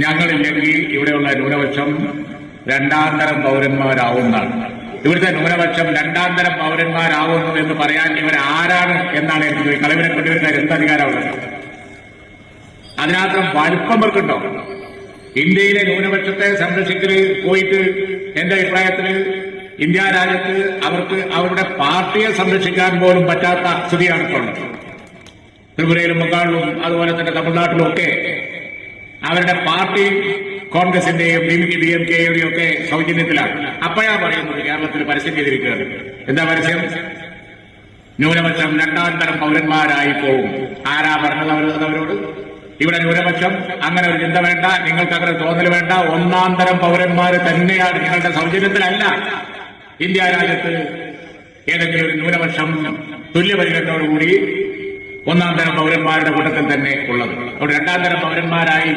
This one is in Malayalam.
ഞങ്ങളില്ലെങ്കിൽ ഇവിടെയുള്ള ന്യൂനപക്ഷം രണ്ടാന്തരം പൗരന്മാരാവുന്നതാണ്. ഇവിടുത്തെ ന്യൂനപക്ഷം രണ്ടാന്തരം പൗരന്മാരാവുന്നു എന്ന് പറയാൻ ഇവരാരാണ് എന്നാണ് എനിക്ക് കളവിനെ കൊണ്ടുവരുന്ന എന്തധികാരമുള്ളത്? അതിനകത്ത് വലിപ്പം വെക്കുണ്ടോ? ഇന്ത്യയിലെ ന്യൂനപക്ഷത്തെ സംരക്ഷിക്കല് പോയിട്ട് എന്റെ അഭിപ്രായത്തിൽ ഇന്ത്യ രാജ്യത്ത് അവർക്ക് അവരുടെ പാർട്ടിയെ സംരക്ഷിക്കാൻ പോലും പറ്റാത്ത സ്ഥിതിയാണ് ഇപ്പോൾ ഉള്ളത്. ത്രിപുരയിലും ബംഗാളിലും അതുപോലെ തന്നെ തമിഴ്നാട്ടിലും ഒക്കെ അവരുടെ പാർട്ടി കോൺഗ്രസിന്റെയും DMK-യുടെയും ഒക്കെ സൗജന്യത്തിലാണ്. അപ്പോഴാ പറയുന്നത് കേരളത്തിൽ പരസ്യം ചെയ്തിരിക്കുകയാണ്. എന്താ പരസ്യം? ന്യൂനപക്ഷം രണ്ടാം തരം പൗരന്മാരായി പോകും. ആരാ പറഞ്ഞത് അവരോട്? ഇവിടെ ന്യൂനപക്ഷം അങ്ങനെ ഒരു ചിന്ത വേണ്ട, നിങ്ങൾക്ക് അങ്ങനെ തോന്നൽ വേണ്ട, ഒന്നാം തരം പൗരന്മാർ തന്നെയാണ്. നിങ്ങളുടെ സൗജന്യത്തിലല്ല ഇന്ത്യ രാജ്യത്ത് ഏതെങ്കിലും ഒരു ന്യൂനപക്ഷം തുല്യപരിഗണനയോടുകൂടി ഒന്നാം തരം പൗരന്മാരുടെ കൂട്ടത്തിൽ തന്നെ ഉള്ളത്. അവിടെ രണ്ടാം തരം പൗരന്മാരായി